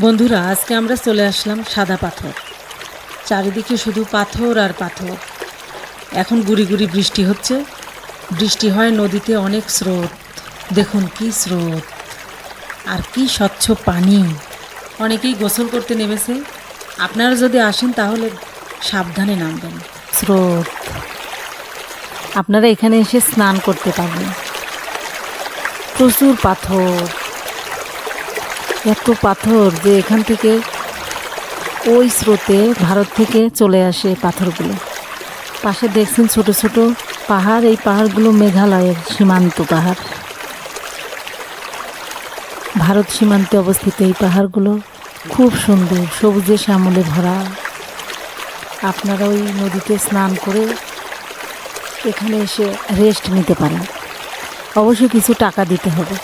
বন্ধুরা, আজকে আমরা চলে আসলাম সাদা পাথর। চারিদিকে শুধু পাথর আর পাথর। এখন গুড়ি গুড়ি বৃষ্টি হচ্ছে। বৃষ্টি হয়, নদীতে অনেক স্রোত। দেখুন কি স্রোত আর কি স্বচ্ছ পানি। অনেকেই গোসল করতে নেমেছে। আপনারা যদি আসেন তাহলে সাবধানে নামবেন। স্রোত, আপনারা এখানে এসে স্নান করতে পারবেন। প্রচুর পাথর, এত পাথর যে এখান থেকে ওই স্রোতে ভারত থেকে চলে আসে পাথরগুলো। পাশে দেখছেন ছোট ছোট পাহাড়, এই পাহাড়গুলো মেঘালয়ের সীমান্ত পাহাড়। ভারত সীমান্তে অবস্থিত এই পাহাড়গুলো খুব সুন্দর, সবুজে শ্যামলে ভরা। আপনারা ওই নদীতে স্নান করে এখানে এসে রেস্ট নিতে পারেন। অবশ্যই কিছু টাকা দিতে হবে।